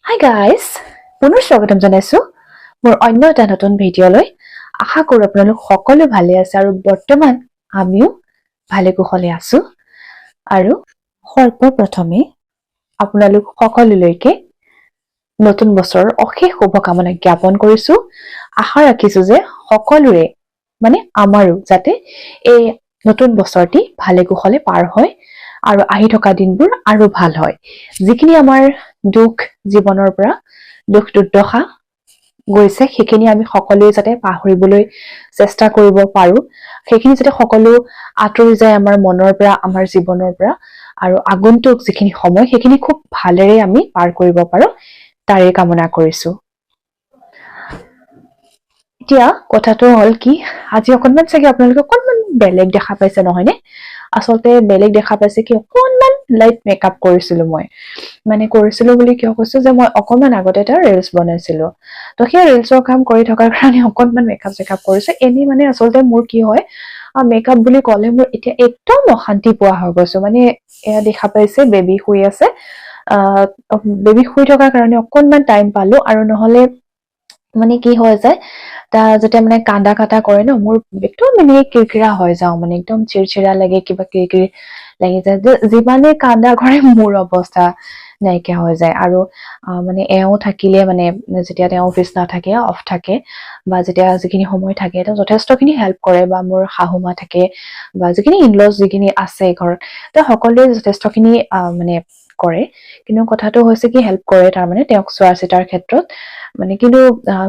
Hi guys, পুনৰ স্বাগতম জনাইছো মোৰ অন্য এটা নতুন ভিডিঅলৈ। আশা কৰো আপোনালোক সকলো ভালে আছে আৰু বৰ্তমান আমিও ভালে কুশলে আছো। আৰু সৰ্বপ্ৰথমে আপোনালোক সকলোলৈকে নতুন বছৰৰ অশেষ শুভকামনা জ্ঞাপন কৰিছো। আশা ৰাখিছো যে সকলোৰে আমাৰো যাতে এই নতুন বছৰটি ভালে কুশলে পাৰ হয় আৰু আহি থকা দিনবোৰ আৰু ভাল হয়। যিখিনি আমাৰ দুখ জীৱনৰ পৰা দুখ দুৰ্দশা গৈছে সেইখিনি আমি সকলোৱে যাতে পাহৰিবলৈ চেষ্টা কৰিব পাৰো, সেইখিনি যাতে সকলো আঁতৰি যায় আমাৰ মনৰ পৰা, আমাৰ জীৱনৰ পৰা, আৰু আগন্তুক যিখিনি সময় সেইখিনি খুব ভালেৰে আমি পাৰ কৰিব পাৰো তাৰে কামনা কৰিছো। এতিয়া কথাটো হ'ল কি, আজি অকণমান চাগে আপোনালোকে অকণমান বেলেগ দেখা পাইছে নহয়নে? আচলতে বেলেগ দেখা পাইছে কি, অকণমান লাইট মেকআপ কৰিছিলো মই। কৰিছিলো বুলি কিয় কৈছো যে মই অকণমান আগতে এটা ৰিলছ বনাইছিলো, তো সেই ৰিলছৰ কাম কৰি থকাৰ কাৰণে অকণমান মেকআপ চেকআপ কৰিছো। এনেই আচলতে মোৰ কি হয়, মেকআপ বুলি ক'লে মোৰ এতিয়া একদম অশান্তি পোৱা হৈ গৈছো। এয়া দেখা পাইছে বেবী শুই আছে, বেবী শুই থকাৰ কাৰণে অকণমান টাইম পালো, আৰু নহলে কি হৈ যায় যেতিয়া কান্দা কাটা কৰে ন, মোৰ একদম কিৰকিৰা হৈ যাও, একদম চিৰচিৰা লাগে, কিবা কিৰকিৰি লাগি যায়। যিমানে কান্দা কৰে মোৰ অৱস্থা নাইকিয়া হৈ যায়। আৰু এওঁ থাকিলে যেতিয়া তেওঁ অফিচ নাথাকে, অফ থাকে, বা যেতিয়া যিখিনি সময় থাকে তেওঁ যথেষ্টখিনি হেল্প কৰে, বা মোৰ শাহু মা থাকে, বা যিখিনি ইনলজ যিখিনি আছে ঘৰত, তেওঁ সকলোৱে যথেষ্টখিনি কৰে। কিন্তু কথাটো হৈছে কি, হেল্প কৰে তেওঁক চোৱা চিতাৰ ক্ষেত্ৰত, কিন্তু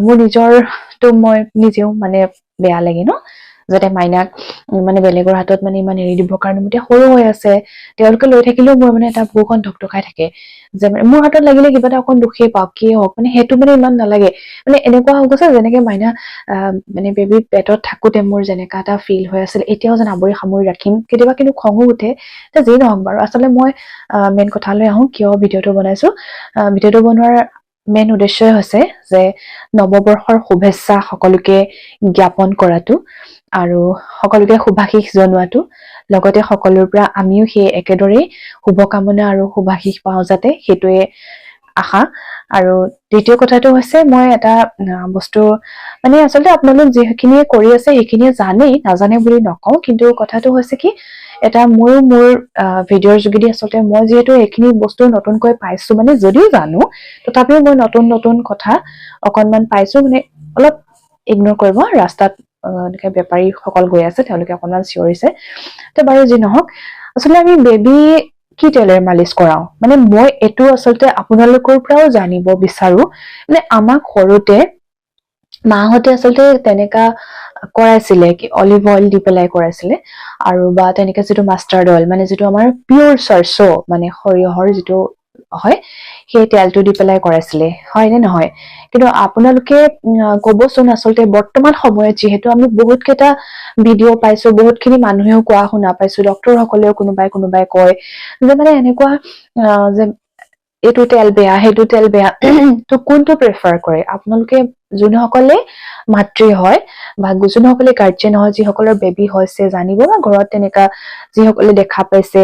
মোৰ নিজৰটো মই নিজেও বেয়া লাগে ন, যাতে মাইনাক বেলেগৰ হাতত ইমান এৰি দিবৰ কাৰণে। মোৰ এতিয়া সৰু হৈ আছে, তেওঁলোকে লৈ থাকিলেও মোৰ এটা বুকুখন ধকধকাই থাকে যে মোৰ হাতত লাগিলে কিবা এটা অকণ দুখেই পাওক, কিয়ে হওক, সেইটো ইমান নালাগে। এনেকুৱা হৈ গৈছে যেনেকে মাইনা বেবী পেটত থাকোতে মোৰ যেনেকা এটা ফিল হৈ আছিল, এতিয়াও যেন আৱৰি সামৰি ৰাখিম। কেতিয়াবা কিন্তু খঙো উঠে, যি নহওক বাৰু। আচলতে মই মেইন কথালৈ আহো, কিয় ভিডিঅ'টো বনাইছো। ভিডিঅ'টো বনোৱাৰ মেইন উদ্দেশ্যই হৈছে যে নৱবৰ্ষৰ শুভেচ্ছা সকলোকে জ্ঞাপন কৰাটো, আৰু সকলোকে শুভাশীষ জনোৱাটো, লগতে সকলোৰ পৰা আমিও সেই একেদৰেই শুভকামনা আৰু শুভাশীষ পাওঁ যাতে, সেইটোৱে আশা। আৰু দ্বিতীয় কথাটো হৈছে, মই এটা বস্তু আচলতে আপোনালোক যিখিনিয়ে কৰি আছে সেইখিনিয়ে জানেই, নাজানে বুলি নকওঁ, কিন্তু কথাটো হৈছে কি, এটা মোৰ ভিডিঅ'ৰ যোগেদি আচলতে মই যিহেতু এইখিনি বস্তু নতুনকৈ পাইছো, যদিও জানো তথাপিও মই নতুন নতুন কথা অকনমান পাইছো। অলপ ইগনৰ কৰিব, ৰাস্তাত এনেকে বেপাৰী সকল গৈ আছে, তেওঁলোকে অকনমান চিঞৰিছে। বাৰু যি নহওক, আচলতে আমি বেবী কি তেলেৰে মালিচ কৰাও, মই এইটো আচলতে আপোনালোকৰ পৰাও জানিব বিচাৰো। আমাক সৰুতে মাহঁতে আচলতে তেনেকা কৰাইছিলে, কি অলিভ অইল দি পেলাই কৰাইছিলে, আৰু বা তেনেকে যিটো মাষ্টাৰ্ড অইল, যিটো আমাৰ পিয়ৰ চৰ্চ, সৰিয়হৰ যিটো হয়, সেই তেলটো দি পেলাই কৰাইছিলে, হয় নে নহয়? কিন্তু আপোনালোকে কবচোন, আচলতে বৰ্তমান সময়ত যিহেতু আমি বহুত কেইটা ভিডিঅ' পাইছো, বহুত খিনি মানুহেও কোৱা শুনা পাইছো, ডক্তৰ সকলেও কোনোবাই কয় যে এনেকুৱা যে এইটো তেল বেয়া, সেইটো তেল বেয়া। তো কোনটো প্ৰেফাৰ কৰে আপোনালোকে? যোনসকলে মাতৃ হয়, বা যোনসকলে গাৰ্জেন হয়, যিসকলৰ বেবী হৈছে, জানিব, বা ঘৰত তেনেকা যিসকলে দেখা পাইছে,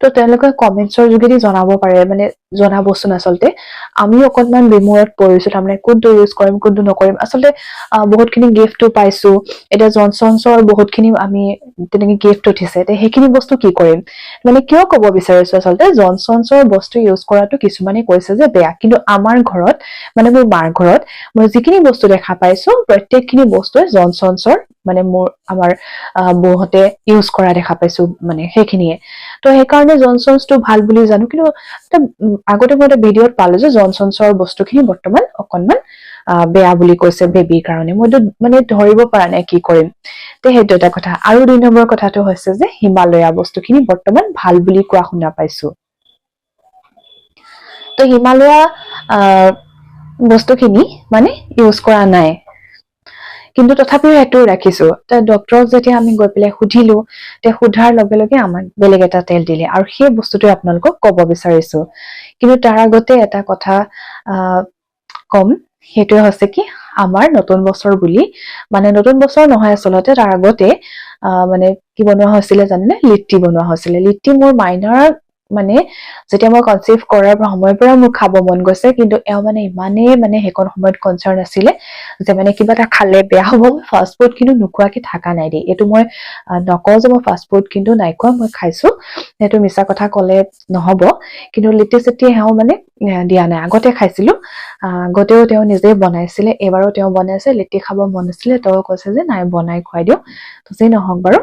তো তেওঁলোকে কমেন্টছৰ যোগেদি জনাব পাৰে, জনাবচোন। আচলতে আমিও অকনমান বিমোৰত পৰিছো, কোনটো ইউজ কৰিম, কোনটো নকৰিম। আচলতে বহুতখিনি গিফ্টটো পাইছো, এতিয়া জনচনছৰ বহুতখিনি আমি তেনেকে গিফ্ট উঠিছে, সেইখিনি বস্তু কি কৰিম? কিয় কব বিচাৰিছো, আচলতে জনচনছৰ বস্তু ইউজ কৰাটো কিছুমানে কৈছে যে বেয়া, কিন্তু আমাৰ ঘৰত, মোৰ মাৰ ঘৰত মই যিখিনি বস্তু দেখা পাইছো, প্ৰত্যেকখিনি বস্তুৱে জনচনছৰ, আমাৰ বৌহতে ইউজ কৰা দেখা পাইছো, সেইখিনিয়ে। তো সেইকাৰণে জনচনছটো ভাল বুলি জানো, কিন্তু আগতে মই এটা ভিডিঅ'ত পালো যে জনচনছৰ বস্তুখিনি বৰ্তমান অকনমান বেয়া বুলি কৈছে বেবীৰ কাৰণে। মইতো ধৰিব পৰা নাই কি কৰিম। সেইটো এটা কথা। আৰু ২ নম্বৰ কথাটো হৈছে যে হিমালয়া বস্তুখিনি বৰ্তমান ভাল বুলি কোৱা শুনা পাইছো। তো হিমালয়া বস্তুখিনি ইউজ কৰা নাই, কিন্তু তথাপিও সেইটো ৰাখিছো। ডক্তৰক যেতিয়া আমি গৈ পেলাই সুধিলো, সোধাৰ লগে লগে আমাক বেলেগ এটা তেল দিলে, আৰু সেই বস্তুটোৱে আপোনালোকক কব বিচাৰিছো। কিন্তু তাৰ আগতে এটা কথা কম, সেইটোৱে হৈছে কি, আমাৰ নতুন বছৰ বুলি, নতুন বছৰ নহয় আচলতে, তাৰ আগতে কি বনোৱা হৈছিলে জানেনে? লিট্টি বনোৱা হৈছিলে। লিট্টি মোৰ মাইনাৰ মানে যেতিয়া মই কনচিভ কৰাৰ সময়ৰ পৰা মোৰ খাব মন গৈছে, কিন্তু এওঁ মানে ইমানেই মানে সেইকণ সময়ত কনচাৰ্ণ আছিলে যে মানে কিবা এটা খালে বেয়া হ'ব। ফাষ্ট ফুড কিন্তু নোখোৱাকে থকা নাই দেই, এইটো মই নকওঁ যে মই ফাষ্ট ফুড কিন্তু নাই খোৱা, মই খাইছো, সেইটো মিছা কথা ক'লে নহ'ব। কিন্তু লিটি চিটি এওঁ মানে দিয়া নাই, আগতে খাইছিলো, আগতেও তেওঁ নিজে বনাইছিলে, এইবাৰো তেওঁ বনাইছে, লিটি খাব মন আছিলে, তেওঁ কৈছে যে নাই বনাই খুৱাই দিওঁ, তো যি নহওক বাৰু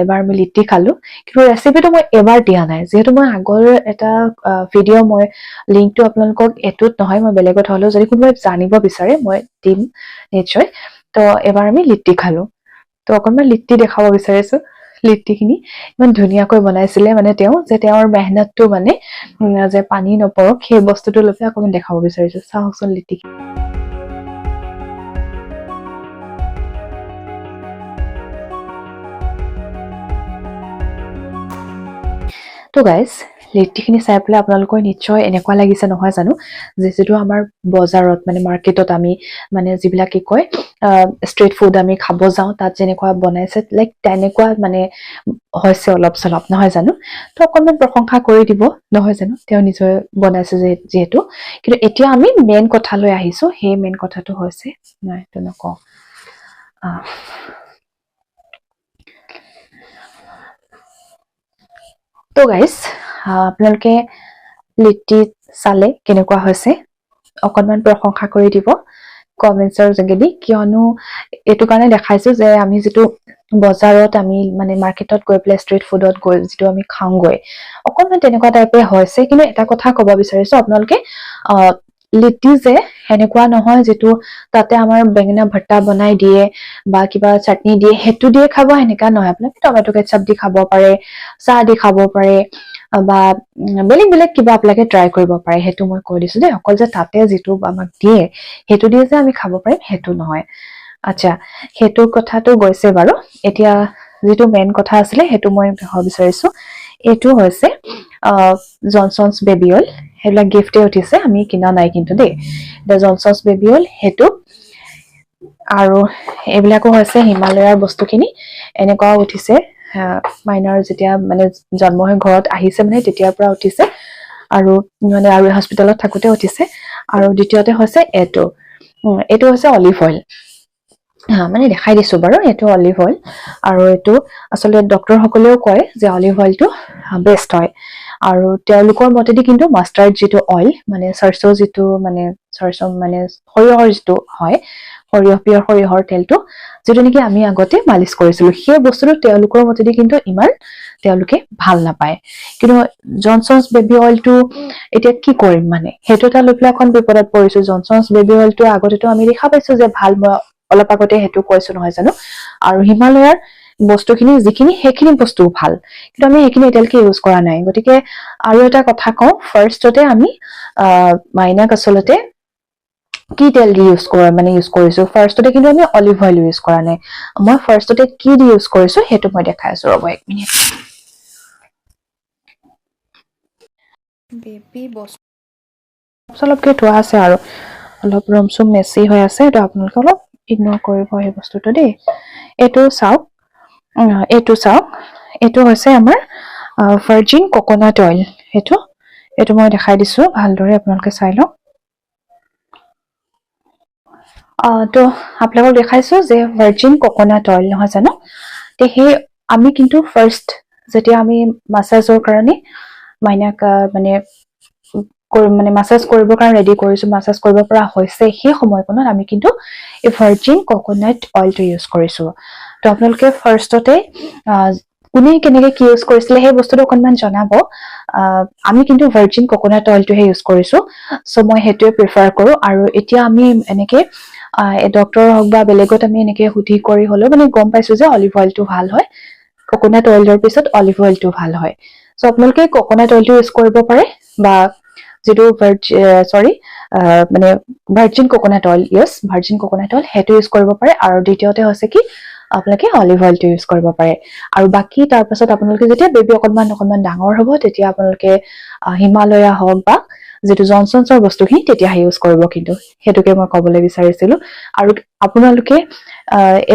এবাৰ আমি লিটি খালো। কিন্তু ৰেচিপিটো মই এবাৰ দিয়া নাই, যিহেতু মই আগৰ এটা ভিডিঅ' মই লিংকটো আপোনালোকক এইটোত নহয়, মই বেলেগত হলেও যদি কোনোবাই জানিব বিচাৰে মই দিম নিশ্চয়। তো এবাৰ আমি লিটি খালো, তো অকনমান লিটি দেখাব বিচাৰিছো। লিটি খিনি ইমান ধুনীয়াকৈ বনাইছিলে মানে তেওঁ, যে তেওঁৰ মেহনতটো মানে যে পানী নপৰক সেই বস্তুটো লৈ পেলাই অকণমান দেখাব বিচাৰিছো। চাওকচোন লিটি। তো গাইজ লিটিখিনি চাই পেলাই আপোনালোকৰ নিশ্চয় এনেকুৱা লাগিছে নহয় জানো, যে যিটো আমাৰ বজাৰত মানে মাৰ্কেটত আমি মানে যিবিলাক কি কয় ষ্ট্ৰীট ফুড আমি খাব যাওঁ, তাত যেনেকুৱা বনাইছে লাইক তেনেকুৱা মানে হৈছে অলপ চলপ নহয় জানো। তো অকণমান প্ৰশংসা কৰি দিব নহয় জানো, তেওঁ নিজৰ বনাইছে যিহেতু। কিন্তু এতিয়া আমি মেইন কথালৈ আহিছো, সেই মেইন কথাটো হৈছে, নাই এইটো নকওঁ, তো গাইজ আপোনালোকে লিটি চালে কেনেকুৱা হৈছে অকণমান প্ৰশংসা কৰি দিব কমেন্টছৰ যোগেদি, কিয়নো এইটো কাৰণে দেখাইছো যে আমি যিটো বজাৰত আমি মানে মাৰ্কেটত গৈ পেলাই ষ্ট্ৰীট ফুডত গৈ যিটো আমি খাওঁগৈ অকণমান তেনেকুৱা টাইপে হৈছে। কিন্তু এটা কথা ক'ব বিচাৰিছো, আপোনালোকে লিটি যে সেনেকুৱা নহয় যিটো তাতে আমাৰ বেঙেনা ভৰ্তা বনাই দিয়ে বা কিবা চাটনি দিয়ে সেইটো দিয়ে খাব, সেনেকা নহয়। আপোনালোকে টমেটো কেচাপ দি খাব পাৰে, চাহ দি খাব পাৰে, বা বেলেগ বেলেগ কিবা আপোনালোকে ট্ৰাই কৰিব পাৰে, সেইটো মই কৈ দিছো দেই। অকল যে তাতে যিটো আমাক দিয়ে সেইটো দিয়ে যে আমি খাব পাৰিম সেইটো নহয়। আচ্ছা, সেইটো কথাটো গৈছে বাৰু। এতিয়া যিটো মেইন কথা আছিলে সেইটো মই দেখাব বিচাৰিছো, এইটো হৈছে জনচনছ বেবী অইল। সেইবিলাক গিফ্টে উঠিছে, আমি কিনা নাই কিন্তু দেই। এতিয়া জনচনছ বেবী অইল সেইটো, আৰু এইবিলাকো হৈছে হিমালয়াৰ বস্তুখিনি, এনেকুৱাও উঠিছে। মাইনাৰ যেতিয়া মানে জন্ম হৈ ঘৰত আহিছে মানে তেতিয়াৰ পৰা উঠিছে, আৰু মানে আৰু হস্পিটেলত থাকোতে উঠিছে। আৰু দ্বিতীয়তে হৈছে এইটো হৈছে অলিভ অইল। মানে দেখাই দিছো বাৰু, এইটো অলিভ অইল। আৰু এইটো আচলতে ডক্তৰ সকলেও কয় যে অলিভ অইলটো বেষ্ট হয়, আৰু তেওঁলোকৰ মতেদি কিন্তু মাষ্টাৰ্ড যিটো অইল মানে চৰচৌ যিটো মানে চৰচৌ মানে সৰিয়হৰ যিটো হয়, পিয়ৰ সৰিয়হৰ তেলটো, যিটো নেকি আমি আগতে মালিচ কৰিছিলো, সেই বস্তুটো তেওঁলোকৰ মতেদি কিন্তু ইমান তেওঁলোকে ভাল নাপায়। কিন্তু জনচনছ বেবী অইলটো এতিয়া কি কৰিম, মানে সেইটো এটা লৈ পেলাই এখন বিপদত পৰিছো। জনচনছ বেবী অইলটো আগতেতো আমি দেখা পাইছো যে ভাল, মই অলপ আগতে সেইটো কৈছো নহয় জানো। আৰু হিমালয়াৰ বস্তুখিনি যিখিনি সেইখিনি বস্তু ভাল, কিন্তু আমি সেইখিনি এতিয়ালৈকে ইউজ কৰা নাই। গতিকে আৰু এটা কথা কওঁ, ফাৰ্ষ্টতে আমি মাইনাক আচলতে কি তেল দি ইউজ কৰিছো, ফাৰ্ষ্টতে কিন্তু আমি অলিভ অইল ইউজ কৰা নাই। মই ফাৰ্ষ্টতে কি দি ইউজ কৰিছো সেইটো মই দেখাই আছো, ৰ'ব 1 মিনিট। বেবী বস্তু অলপকে থোৱা আছে আৰু অলপ ৰুম চুম মেচি হৈ আছে, এইটো আপোনালোকে অলপ ইগনৰ কৰিব সেই বস্তুটো দেই। এইটো চাওক, এইটো হৈছে আমাৰ ভাৰ্জিন কোকোনাট অইল। এইটো মই দেখাই দিছো ভালদৰে, আপোনালোকে চাই লওক। তো আপোনালোকক দেখাইছো যে ভাৰ্জিন কোকোনাট অইল নহয় জানো। সেই আমি কিন্তু ফাৰ্ষ্ট যেতিয়া আমি মাছাজৰ কাৰণে মাইনাক মানে মাছাজ কৰিবৰ কাৰণে ৰেডি কৰিছো, মাছাজ কৰিব পৰা হৈছে, সেই সময়কণত আমি কিন্তু এই ভাৰ্জিন কোকোনাট অইলটো ইউজ কৰিছো। তো আপোনালোকে ফাৰ্ষ্টতে কোনে কেনেকে কি ইউজ কৰিছিলে সেই বস্তুটো অকণমান জনাব। আমি কিন্তু ভাৰ্জিন কোকোনাট অইলটোহে ইউজ কৰিছো, চ' মই সেইটোৱে প্ৰিফাৰ কৰো। আৰু এতিয়া আমি এনেকে ডক্তৰ হওক বা বেলেগত আমি এনেকে সুধি কৰি হলেও মানে গম পাইছো যে অলিভ অইলটো ভাল হয়, কোকোনাট অইলৰ পিছত অলিভ অইলটো ভাল হয়। চ' আপোনালোকে কোকোনাট অইলটো ইউজ কৰিব পাৰে, বা যিটো মানে virgin coconut oil, virgin coconut oil সেইটো ইউজ কৰিব পাৰে। আৰু দ্বিতীয়তে হৈছে কি, আপোনালোকে অলিভ অইলটো ইউজ কৰিব পাৰে। আৰু বাকী তাৰ পাছত আপোনালোকে যেতিয়া বেবী অকণমান ডাঙৰ হ'ব, তেতিয়া আপোনালোকে হিমালয়া হওক বা যিটো জনচনছৰ বস্তুখিনি তেতিয়াহে ইউজ কৰিব। কিন্তু সেইটোকে মই ক'বলৈ বিচাৰিছিলো। আৰু আপোনালোকে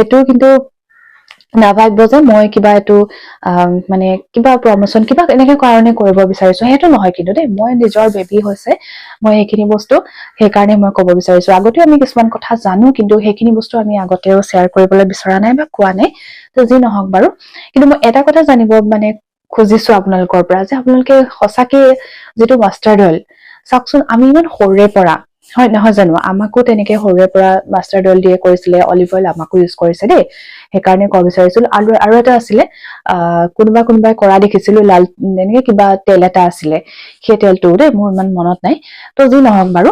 এইটো কিন্তু নাভাবিব যে মই কিবা এইটো মানে কিবা প্ৰমোচন কিবা এনেকে কাৰণে কৰিব বিচাৰিছো, সেইটো নহয় কিন্তু দেই। মই নিজৰ বেবী হৈছে, মই সেইখিনি বস্তু সেইকাৰণে মই ক'ব বিচাৰিছো। আগতেও আমি কিছুমান কথা জানো, কিন্তু সেইখিনি বস্তু আমি আগতেও শ্বেয়াৰ কৰিবলৈ বিচৰা নাই বা কোৱা নাই। তো যি নহওক বাৰু, কিন্তু মই এটা কথা জানিব মানে খুজিছো আপোনালোকৰ পৰা, যে আপোনালোকে সঁচাকে যিটো মাষ্টাৰ্ড অইল, চাওকচোন আমি ইমান সৰুৰে পৰা, হয় নহয় জানো, আমাকো তেনেকে সৰুৰে পৰা মাষ্টাৰ্ড অইল দিয়ে কৰিছিলে, অলিভ অইল আমাকো ইউজ কৰিছে দেই। সেইকাৰণে ক'ব বিচাৰিছিলো। আৰু এটা আছিলে, কোনোবাই কৰা দেখিছিলো, লাল এনেকে কিবা তেল এটা আছিলে, সেই তেলটো দেই মোৰ ইমান মনত নাই। তো যি নহওক বাৰু,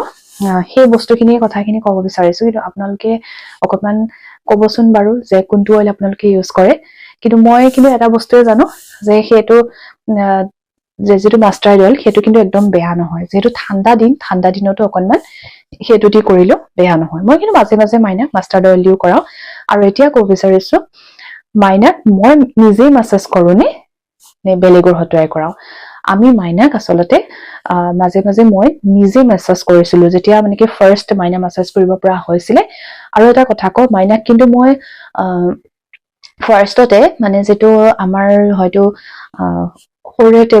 সেই বস্তুখিনি কথাখিনি ক'ব বিচাৰিছো। কিন্তু আপোনালোকে অকণমান ক'বচোন বাৰু যে কোনটো অইল আপোনালোকে ইউজ কৰে। কিন্তু মই কিন্তু এটা বস্তুৱে জানো, যে সেইটো যে যিটো মাষ্টাৰ্ড অইল সেইটো কিন্তু একদম বেয়া নহয়। যিহেতু ঠাণ্ডা দিনতো অকণমান সেইটো দি কৰিলেও বেয়া নহয়। মই কিন্তু মাজে মাজে মাইনাক মাষ্টাৰ্ড অইল দিও কৰাও। আৰু এতিয়া ক'ব বিচাৰিছো, মাইনাক মই নিজেই মাছাজ কৰো নে বেলেগৰ হতুৱাই কৰাও? আমি মাইনাক আচলতে মাজে মাজে মই নিজে মাছাজ কৰিছিলো, যেতিয়া মানে কি ফাৰ্ষ্ট মাইনা মাছাজ কৰিব পৰা হৈছিলে। আৰু এটা কথা কওঁ, মাইনাক কিন্তু মই ফাৰ্ষ্টতে মানে যিটো আমাৰ হয়তো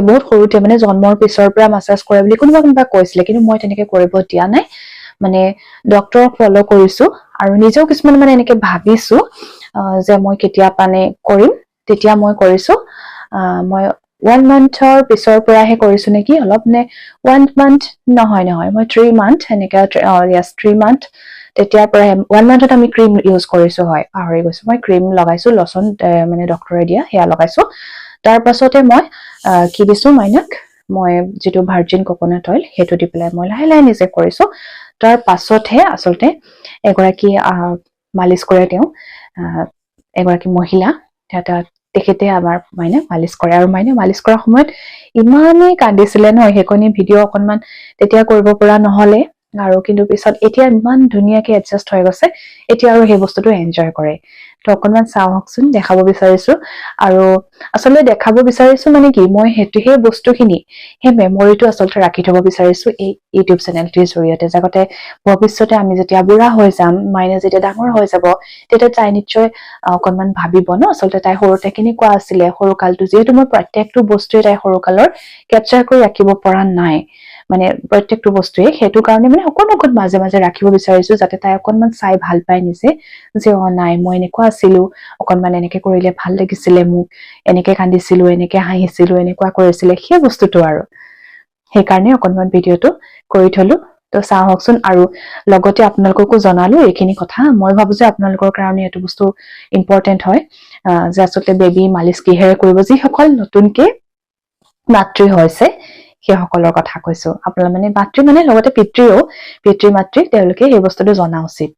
বহুত সৰুতে মানে জন্মৰ পিছৰ পৰা মাছাজ কৰে বুলি কোনোবা কৈছিলে, কিন্তু মই তেনেকে কৰিব দিয়া নাই। মানে ডক্তৰক ফলো কৰিছো, আৰু নিজেও কিছুমান মানে এনেকে ভাবিছো যে মই কেতিয়া মানে কৰিম, তেতিয়া মই কৰিছো। মই 1 মান্থৰ পিছৰ পৰাহে কৰিছো নেকি, অলপ নে 1 মান্থ নহয় মই 3 মান্থ এনেকা, 3 মান্থ তেতিয়াৰ পৰা 1 মান্থত আমি ক্ৰীম ইউজ কৰিছো, হয় পাহৰি গৈছো। মই ক্ৰীম লগাইছো, লচন মানে ডক্তৰে দিয়া সেয়া লগাইছো। তাৰ পাছতে মই কি দিছো মাইনাক, মই যিটো ভাৰ্জিন কোকোনাট অইল সেইটো দি পেলাই মই লাহে লাহে নিজে কৰিছো। তাৰ পাছতহে আচলতে এগৰাকী মালিচ কৰে, তেওঁ এগৰাকী মহিলা, তেখেতে আমাৰ মাইনাক মালিচ কৰে। আৰু মাইনা মালিচ কৰাৰ সময়ত ইমানেই কান্দিছিলে ন, সেইকণি ভিডিঅ' অকণমান তেতিয়া কৰিব পৰা নহলে। আৰু কিন্তু পিছত এতিয়া ইমান ধুনীয়াকে এডজাষ্ট হৈ গৈছে, এতিয়া আৰু সেই বস্তুটো এনজয় কৰে। তো অকণমান চাওকচোন, দেখাব বিচাৰিছো। আৰু আচলতে দেখাব বিচাৰিছো মানে কি, মই সেই বস্তুখিনি, সেই মেমৰিটো আচলতে ৰাখি থব বিচাৰিছো এই ইউটিউব চেনেলটিৰ জৰিয়তে, যাতে ভৱিষ্যতে আমি যেতিয়া বুঢ়া হৈ যাম, মাইনা যেতিয়া ডাঙৰ হৈ যাব, তেতিয়া তাই নিশ্চয় অকণমান ভাবিব ন, আচলতে তাই সৰুতে কেনেকুৱা আছিলে, সৰু কালটো। যিহেতু মই প্ৰত্যেকটো বস্তুৱে তাই সৰু কালৰ কেপচাৰ কৰি ৰাখিব পৰা নাই, মানে প্ৰত্যেকটো বস্তুৱে, সেইটো কাৰণে মানে অকণ মাজে মাজে ৰাখিব বিচাৰিছো, যাতে তাই অকণমান চাই ভাল পায় নিজে, যে নাই মই এনেকুৱা আছিলো, অকণমান এনেকে কৰিলে ভাল লাগিছিলে মোক, এনেকে কান্দিছিলো, এনেকে হাঁহিছিলো, এনেকুৱা কৰিছিলে, সেই বস্তুটো আৰু সেইকাৰণে অকণমান ভিডিঅ'টো কৰি থলো। তো চাওকচোন। আৰু লগতে আপোনালোককো জনালো এইখিনি কথা। মই ভাবো যে আপোনালোকৰ কাৰণে এইটো বস্তু ইম্পৰ্টেণ্ট হয়, যে আচলতে বেবী মালিচ কিহেৰে কৰিব, যিসকল নতুনকে মাতৃ হৈছে সেইসকলৰ কথা কৈছো। আপোনালোকে মানে মাতৃ মানে লগতে পিতৃ মাতৃ তেওঁলোকে সেই বস্তুটো জনা উচিত।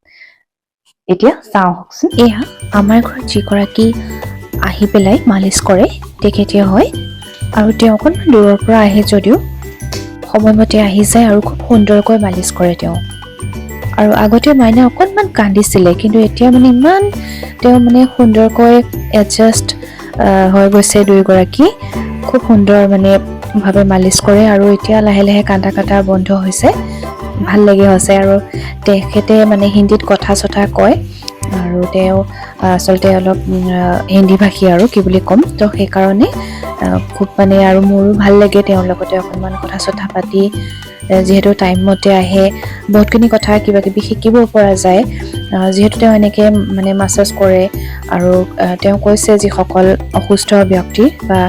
এতিয়া চাওকচোন, এয়া আমাৰ ঘৰত যিগৰাকী আহি পেলাই মালিচ কৰে তেখেতে হয়, আৰু তেওঁ অকণমান দূৰৰ পৰা আহে যদিও সময়মতে আহি যায় আৰু খুব সুন্দৰকৈ মালিচ কৰে তেওঁ। আৰু আগতে মাইনা অকণমান কান্দিছিলে, কিন্তু এতিয়া মানে ইমান তেওঁ মানে সুন্দৰকৈ এডজাষ্ট হৈ গৈছে, দুয়োগৰাকী খুব সুন্দৰ মানে ভাৱে মালিচ কৰে। আৰু এতিয়া লাহে লাহে কান্দা বন্ধ হৈছে, ভাল লাগি হৈছে। আৰু তেখেতে মানে হিন্দীত কথা চথা কয়, আৰু তেওঁ আচলতে অলপ হিন্দী ভাষী, আৰু কি বুলি ক'ম, তো সেইকাৰণে খুব মানে আৰু মোৰো ভাল লাগে তেওঁৰ লগতে অকণমান কথা চথা পাতি। যিহেতু টাইম মতে আহে, বহুতখিনি কথা কিবা কিবি শিকিব পৰা যায়, যিহেতু তেওঁ এনেকে মানে মাছাজ কৰে। আৰু তেওঁ কৈছে যিসকল অসুস্থ ব্যক্তি বা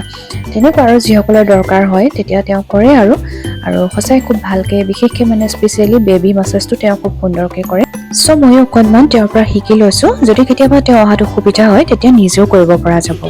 তেনেকুৱা আৰু যিসকলৰ দৰকাৰ হয় তেতিয়া তেওঁ কৰে। আৰু সঁচাই খুব ভালকে, বিশেষকে মানে স্পেচিয়েলি বেবী মাছাজটো তেওঁ খুব সুন্দৰকে কৰে। চ' ময়ো অকণমান তেওঁৰ পৰা শিকি লৈছো, যদি কেতিয়াবা তেওঁ অহাত অসুবিধা হয় তেতিয়া নিজেও কৰিব পৰা যাব।